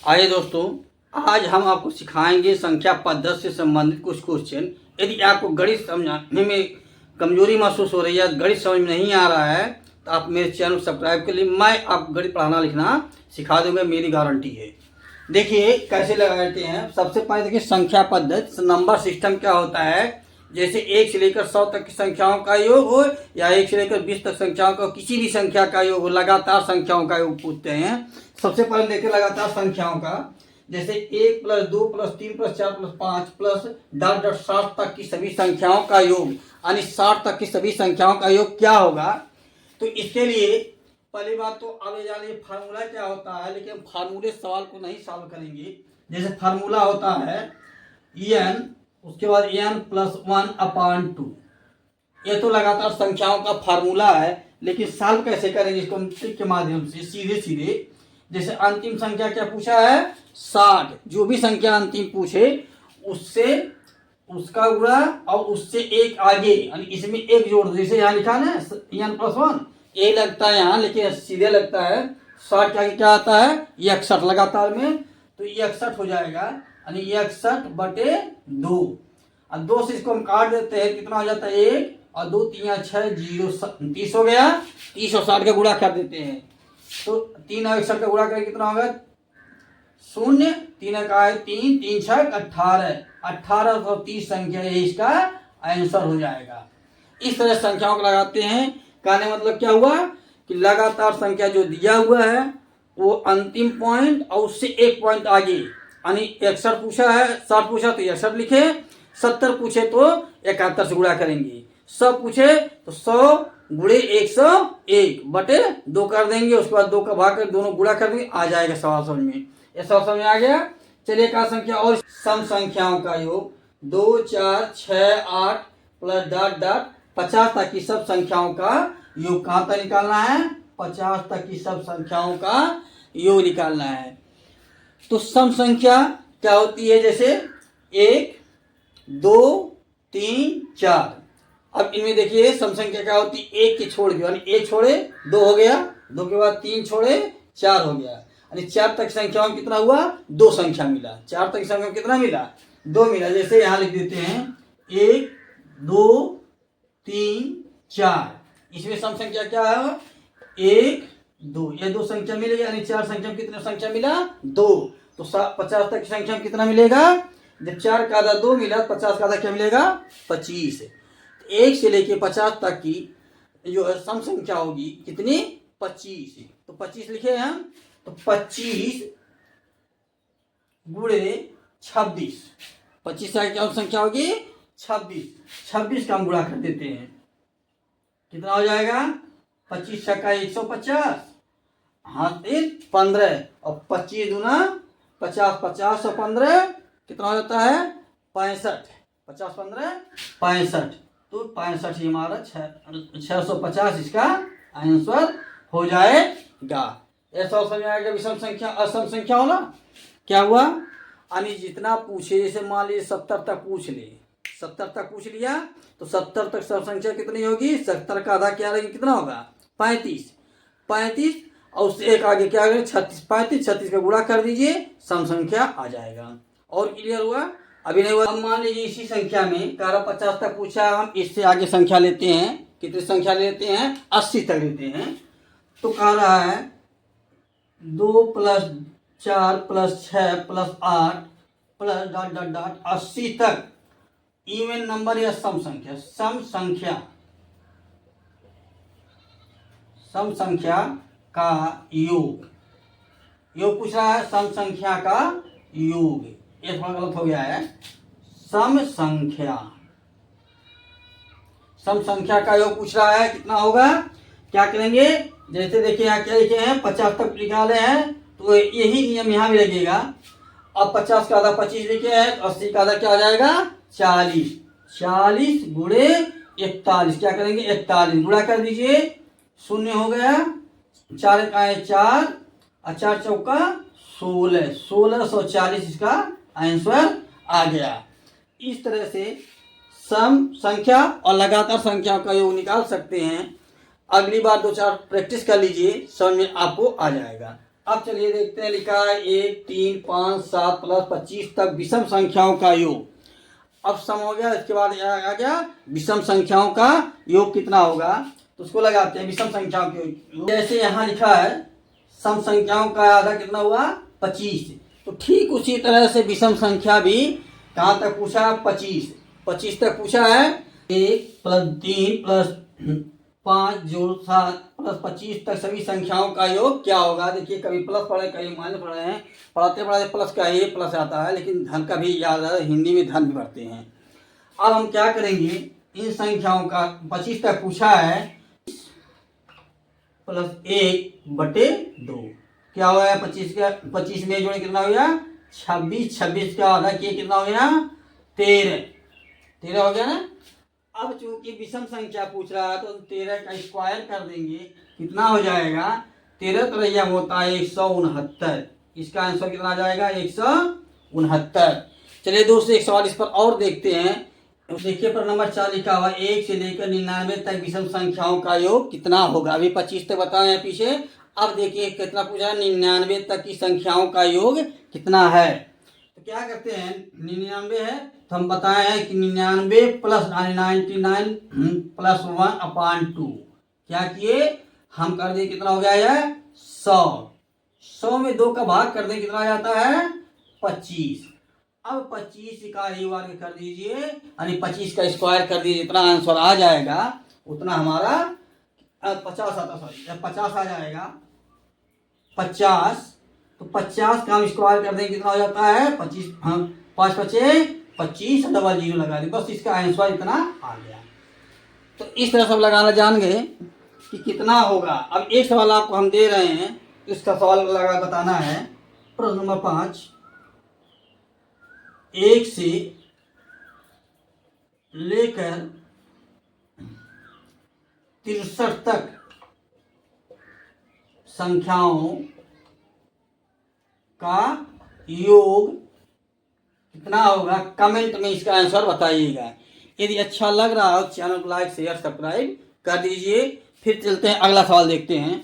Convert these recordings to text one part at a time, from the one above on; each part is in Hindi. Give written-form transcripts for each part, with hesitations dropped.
आइए दोस्तों, आज हम आपको सिखाएंगे संख्या पद्धति से संबंधित कुछ क्वेश्चन। यदि आपको गणित समझने में कमजोरी महसूस हो रही है, गणित समझ में नहीं आ रहा है, तो आप मेरे चैनल को सब्सक्राइब कर लिए। मैं आपको गणित पढ़ाना लिखना सिखा दूंगा, मेरी गारंटी है। देखिए कैसे लगाते हैं। सबसे पहले देखिए संख्या पद्धति, नंबर सिस्टम क्या होता है। जैसे 1 से लेकर 100 तक की संख्याओं का योग हो या 1 से लेकर 20 तक संख्याओं का, किसी भी संख्या का योग हो, लगातार संख्याओं का योग पूछते हैं। सबसे पहले देखिए लगातार संख्याओं का, जैसे 1 + 2 + 3 + 4 + 5 प्लस डॉट डॉट 60 तक की सभी संख्याओं का योग, यानी 60 तक की सभी संख्याओं का योग क्या होगा। तो इसके लिए पहली बात तो आगे जाने फार्मूला क्या होता है, लेकिन फार्मूले सवाल को नहीं सॉल्व करेंगे। जैसे फार्मूला होता है n, उसके बाद n+1/2। ये तो लगातार संख्याओं का फार्मूला है, लेकिन सॉल्व कैसे करेंगे इसको हम ट्रिक के माध्यम से सीधे सीधे। जैसे अंतिम संख्या क्या पूछा है 60, जो भी संख्या अंतिम पूछे उससे उसका गुणा और उससे एक आगे, यानी इसमें एक जोड़ दो। जैसे यहाँ लिखा ना n+1, ये लगता है यहाँ, लेकिन सीधे लगता है 60 के आगे क्या आता है 61 लगातार में, तो 61 हो जाएगा, यानी 61/2। अब 2 से इसको हम काट देते हैं, कितना हो जाता है 1 और 2 3 6 0 30 हो गया। 30 और 60 का गुणा कर देते हैं, तो 3 और 61 का गुणा करके कितना होगा 0, 3 का है 3, 3 6 18, 1830 संख्या ये इसका आंसर हो जाएगा। इस तरह संख्याओं को लगाते हैं। कहने मतलब क्या हुआ कि लगातार संख्या जो दिया हुआ है वो अंतिम पॉइंट और उससे एक पॉइंट आगे, यानी 61 पूछा है, 60 पूछा तो 61 लिखे, 70 पूछे तो 71 से गुणा करेंगे, 100 पूछे तो 100 गुणे 101/2 कर देंगे। उसके बाद 2 का भाग कर दोनों गुणा कर देंगे, आ जाएगा सवाल समझ में। ये सवाल समझ में आ गया। चलिए का संख्या और सम संख्याओं का योग 2 4 6 8 प्लस डॉट डॉट 50 तक की सब संख्याओं का योग कहाँ तक निकालना है, 50 तक की सब संख्याओं का योग निकालना है। तो सम संख्या क्या होती है, जैसे 1 2 3 4। अब इनमें देखिए सम संख्या क्या होती है, 1 के छोड़ के, यानी 1 छोड़े 2 हो गया, 2 के बाद 3 छोड़े 4 हो गया, यानी 4 तक संख्याओं में कितना हुआ 2 संख्या मिला। 4 तक संख्या में कितना मिला 2 मिला। जैसे यहाँ लिख देते हैं 1 2 3 4, इसमें सम संख्या क्या है 1 2, ये 2 संख्या मिलेगी, यानी 4 संख्या में कितना संख्या मिला 2। तो 50 तक की संख्या में कितना मिलेगा, जब 4 का आधा 2 मिला, 50 का आधा क्या मिलेगा 25। 1 से लेके 50 तक की जो है सम संख्या होगी कितनी 25। तो 25 लिखे हम, तो 25 गुणे 26, 25 का क्या संख्या होगी 26। 26 का हम गुणा कर देते हैं, कितना हो जाएगा 25 छक्का 150, हाथ 15 और 25 दूना 50, 50 और 15 कितना हो जाता है 65, 50 15 65, तो 65 ही हमारा 650 इसका आंसर हो जाएगा। ऐसा समझ आएगा। विषम संख्या असम संख्या हो ना, क्या हुआ, यानी जितना पूछे, जैसे मान लीजिए 70 तक पूछ ले, 70 तक पूछ लिया, तो 70 तक सब संख्या कितनी होगी, 70 का आधा क्या लगेगा कितना होगा 35, 35 और उससे एक आगे क्या होगा 36, 35 36 का गुणा कर दीजिए, सम संख्या आ जाएगा। और क्लियर हुआ, अभी नहीं हुआ। हम मान लीजिए इसी संख्या में 50 तक पूछा, हम इससे आगे संख्या लेते हैं, कितनी संख्या लेते हैं 80 तक लेते हैं। तो कह रहा है 2 + 4 + 6 + 8 प्लस डॉट डॉट डॉट 80 तक इवन नंबर या सम संख्या, सम संख्या का योग पूछ रहा है, सम संख्या का योग। ये थोड़ा गलत हो गया है, सम संख्या का योग पूछ रहा है, कितना होगा, क्या करेंगे। जैसे देखिए यहाँ क्या लिखे हैं 50 तक निकाले हैं, तो यही नियम यहाँ भी लगेगा। अब 50 का आधा 25 लिखे हैं, तो 80 का आधा क्या आ जाएगा 40, 40 गुणे 41, क्या करेंगे 41 गुणा कर दीजिए, 0 हो गया, 4 का है 4 और 4 चौका 16, 1640 इसका आंसर आ गया। इस तरह से सम संख्या और लगातार संख्या का योग निकाल सकते हैं। अगली बार 2-4 प्रैक्टिस कर लीजिए, समझ में आपको आ जाएगा। अब चलिए देखते हैं, लिखा है 1, 3, 5, 7 प्लस 25 तक विषम संख्याओं का योग। अब सम हो गया, इसके बाद आ गया विषम संख्याओं का योग कितना होगा, तो उसको लगाते हैं विषम संख्याओं के योग। जैसे यहाँ लिखा है सम संख्याओं का आधा कितना हुआ 25, तो ठीक उसी तरह से विषम संख्या भी कहाँ तक पूछा 25 तक पूछा है। 1 प्लस 3 प्लस 5 जोड़ 7 प्लस 25 तक सभी संख्याओं का योग क्या होगा। देखिए कभी प्लस पढ़े कभी माइनस पढ़े हैं, पढ़ाते पढ़ाते प्लस का ये प्लस आता है, लेकिन धन का भी याद है, हिंदी में धन भी पढ़ते हैं। अब हम क्या करेंगे, इन संख्याओं का 25 तक पूछा है प्लस 1/2 क्या हो गया 25 में जोड़े कितना हो गया 26 का आधा किए कितना हो गया 13 हो गया ना। अब चूंकि विषम संख्या पूछ रहा है तो 13 का स्क्वायर कर देंगे, कितना हो जाएगा 13 तरह होता है 169। इसका आंसर कितना आ जाएगा 169। चलिए दोस्तों एक सवाल इस पर और देखते हैं। देखिए पर नंबर 4 लिखा हुआ 1 से लेकर 99 तक विषम संख्याओं का योग कितना होगा। अभी 25 तक बताए हैं पीछे, अब देखिए कितना पूछा है 99 तक की संख्याओं का योग कितना है। तो क्या करते हैं 99 है तो हम बताए हैं कि 99 प्लस 99 प्लस 1/2 क्या किए हम कर दिए कितना हो गया है 100 में 2 का भाग कर दें कितना आ जाता है 25। अब 25 का ही वर्ग कर दीजिए यानी 25 का स्क्वायर कर दीजिए, जितना आंसर आ जाएगा उतना हमारा 50 आता, सॉरी 50 आ जाएगा 50। तो 50 का हम स्क्वायर कर दें कितना हो जाता है 25, हम 5 25 25 डबल 0 लगा दें, बस इसका आंसर इतना आ गया। तो इस तरह सब लगाना जान गए कि कितना होगा। अब एक सवाल आपको हम दे रहे हैं, इसका सवाल लगा बताना है। प्रश्न नंबर 5, 1 से लेकर 63 तक संख्याओं का योग कितना होगा, कमेंट में इसका आंसर बताइएगा। यदि अच्छा लग रहा हो चैनल को लाइक शेयर सब्सक्राइब कर दीजिए। फिर चलते हैं अगला सवाल देखते हैं।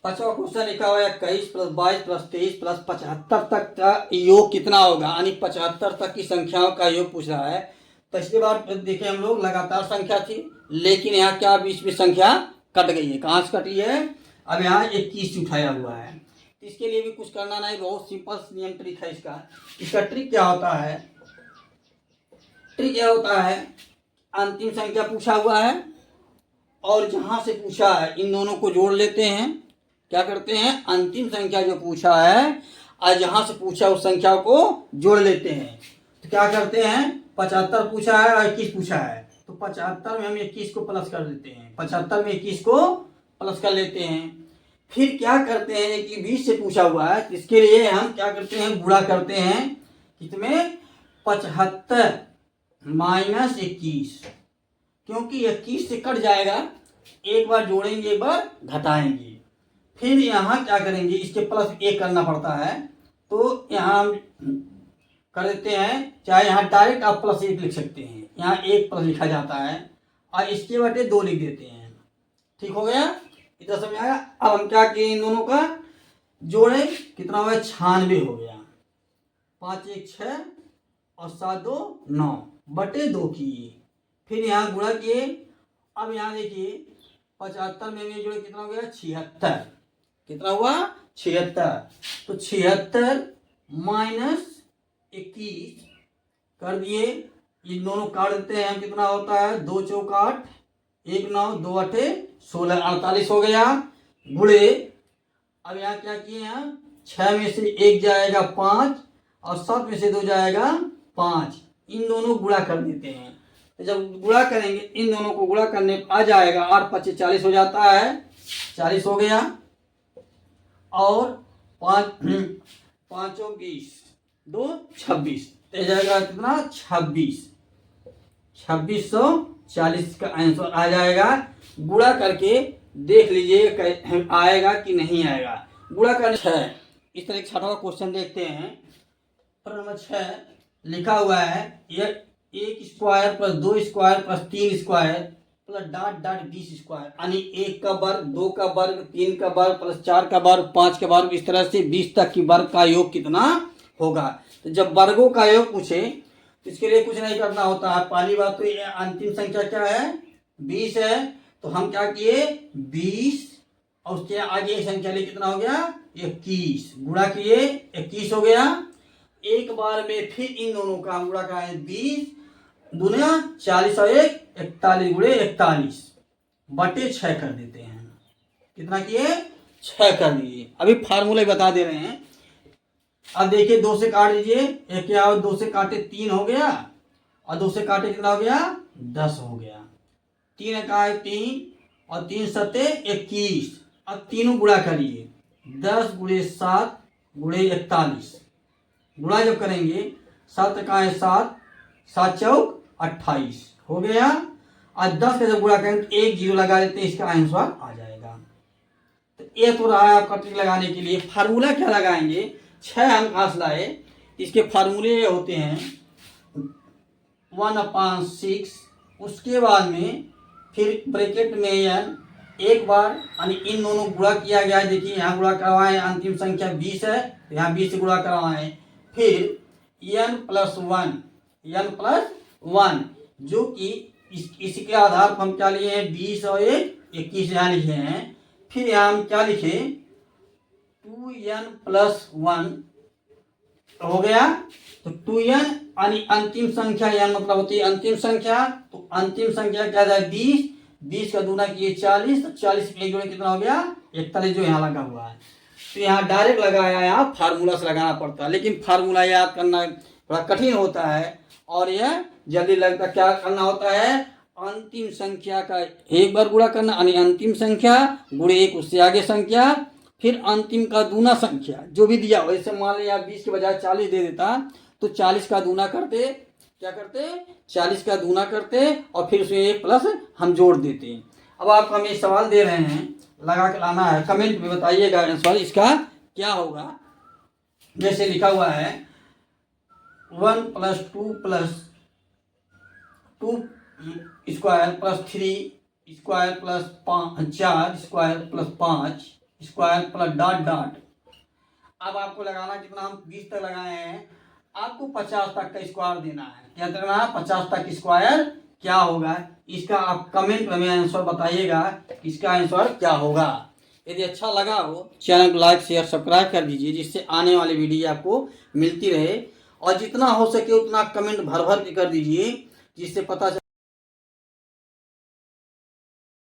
5वां क्वेश्चन लिखा हुआ है 21 प्लस 22 प्लस 23 प्लस 75 तक का योग कितना होगा, यानी 75 तक की संख्याओं का योग पूछ रहा है। पिछली बार देखे हम लोग लगातार संख्या थी, लेकिन यहाँ क्या बीच में संख्या कट गई है, कहाँ से कटी है, अब यहाँ 21 उठाया हुआ है। इसके लिए भी कुछ करना नहीं, बहुत सिंपल नियम ट्रिक है इसका। इसका ट्रिक क्या होता है, ट्रिक क्या होता है, अंतिम संख्या पूछा हुआ है और जहां से पूछा है इन दोनों को जोड़ लेते हैं। क्या करते हैं, अंतिम संख्या जो पूछा है और जहां से पूछा उस संख्या को जोड़ लेते हैं। तो क्या करते हैं 75 पूछा है और 21 पूछा है, तो 75 में हम 21 को प्लस कर देते हैं, 75 में 21 को प्लस कर लेते हैं। फिर क्या करते हैं कि 20 से पूछा हुआ है, इसके लिए हम क्या करते हैं गुणा करते हैं कितने 75 माइनस 21, क्योंकि 21 से कट जाएगा, एक बार जोड़ेंगे एक बार घटाएंगे। फिर यहाँ क्या करेंगे इसके प्लस 1 करना पड़ता है, तो यहाँ हम कर देते हैं, चाहे यहाँ डायरेक्ट आप प्लस 1 लिख सकते हैं, यहाँ 1 प्लस लिखा जाता है और इसके बटे 2 लिख देते हैं। ठीक हो गया, इतना समझ आया। अब हम क्या किए इन दोनों का जोड़े कितना हो गया 96 हो गया, 5 1 6 और 7 2 9 बटे 2 किए, फिर यहाँ गुणा किए। अब यहाँ देखिए 75 में जोड़े कितना हो गया 76, कितना हुआ 76, तो 76 माइनस 21 कर दिए, ये दोनों काट देते हैं, कितना होता है 2 चौक 8 1 9 2 8 16 48 हो गया गुणे। अब यहाँ क्या किए हैं 6 में से 1 जाएगा 5 और 7 में से 2 जाएगा 5, इन दोनों गुणा कर देते हैं। तो जब गुणा करेंगे इन दोनों को गुणा करने आ जाएगा 8 25 40 हो जाता है, 40 हो गया और 5 5 20 2 26 तो जाएगा कितना 2640 का आंसर आ जाएगा। गुणा करके देख लीजिए आएगा कि नहीं आएगा। गुणा करने 6 इस तरह 6वां क्वेश्चन देखते हैं। प्रश्न नंबर 6 लिखा हुआ है 1 square plus 2 square plus 3 square plus dot dot 20 square, यानी 1 का वर्ग, 2 का वर्ग, 3 का वर्ग, प्लस 4 का वर्ग, 5 का वर्ग, इस तरह से 20 तक की वर्ग का योग कितना होगा। तो जब वर्गों का योग पूछे तो इसके लिए कुछ नहीं करना होता है। पहली बात तो ये अंतिम संख्या क्या है, 20 है, तो हम क्या किए 20 और उसके आगे संख्या लिए कितना हो गया 21, गुणा किए 21 हो गया। एक बार में फिर इन दोनों का गुणा का है 20 दुनिया 40 और 1 41 गुणे 41 बटे 6 कर देते हैं। कितना किए 6 कर दिए। अभी फार्मूला बता दे रहे हैं। अब देखिए 2 से काट दीजिए, एक क्या 2 से काटे 3 हो गया और 2 से काटे कितना हो गया 10 हो गया। 3 का है 3 और 3 सत्ते 21। अब तीनों गुणा करिए 10 गुणे 7 गुणे 41, गुणा जब करेंगे 7 का है 7 7 चौक 28 हो गया। और 10 का जब गुणा करेंगे तो 1 0 लगा देते हैं, इसका आंसर आ जाएगा। तो ये तो रहा है आपका ट्रिक लगाने के लिए। फार्मूला क्या लगाएंगे, 6 अंक हाथ लाए, इसके फार्मूले होते हैं 1/6, उसके बाद में फिर ब्रैकेट में n एक बार, यानी इन दोनों गुणा किया गया है। देखिए यहाँ गुणा करवाए, अंतिम संख्या 20 है तो यहाँ 20 से गुणा करवाए, फिर n+1 जो कि इसके आधार पर हम क्या लिए हैं 20 और 21 यहाँ लिखे हैं। फिर यहाँ हम क्या लिखे 2n+1 हो गया। तो 2n यानी अंतिम संख्या, n मतलब होती है अंतिम संख्या। तो अंतिम संख्या क्या था 20, 20 का दूना किए 40, 40 एक जोड़े कितना हो गया 41 जो यहाँ लगा हुआ है। तो यहाँ डायरेक्ट लगाया, यहाँ फार्मूला से लगाना पड़ता है, लेकिन फार्मूला याद करना थोड़ा कठिन होता है और यह जल्दी लगता। क्या करना होता है, अंतिम संख्या का एक बार गुणा करना, यानी अंतिम संख्या गुणे 1 उससे आगे संख्या, फिर अंतिम का दूना संख्या जो भी दिया हो। जैसे मान लिया 20 के बजाय 40 दे देता तो 40 का दूना करते, क्या करते 40 का दूना करते और फिर उसमें 1 प्लस हम जोड़ देते। अब आपको हम ये सवाल दे रहे हैं, लगा के लाना है, कमेंट में बताइएगा आंसर इसका क्या होगा। जैसे लिखा हुआ है 1 + 2 + 2 square plus 3 square plus 4 square plus 5 square plus dot dot. अब आपको लगाना कितना, हम 20 तक लगाए हैं, आपको 50 तक का स्क्वायर देना है। क्या करना है 50 तक स्क्वायर क्या होगा, इसका आप कमेंट में आंसर बताइएगा इसका आंसर क्या होगा। यदि अच्छा लगा हो चैनल को लाइक शेयर सब्सक्राइब कर दीजिए, जिससे आने वाली वीडियो आपको मिलती रहे। और जितना हो सके उतना कमेंट भर भर के कर दीजिए, जिससे पता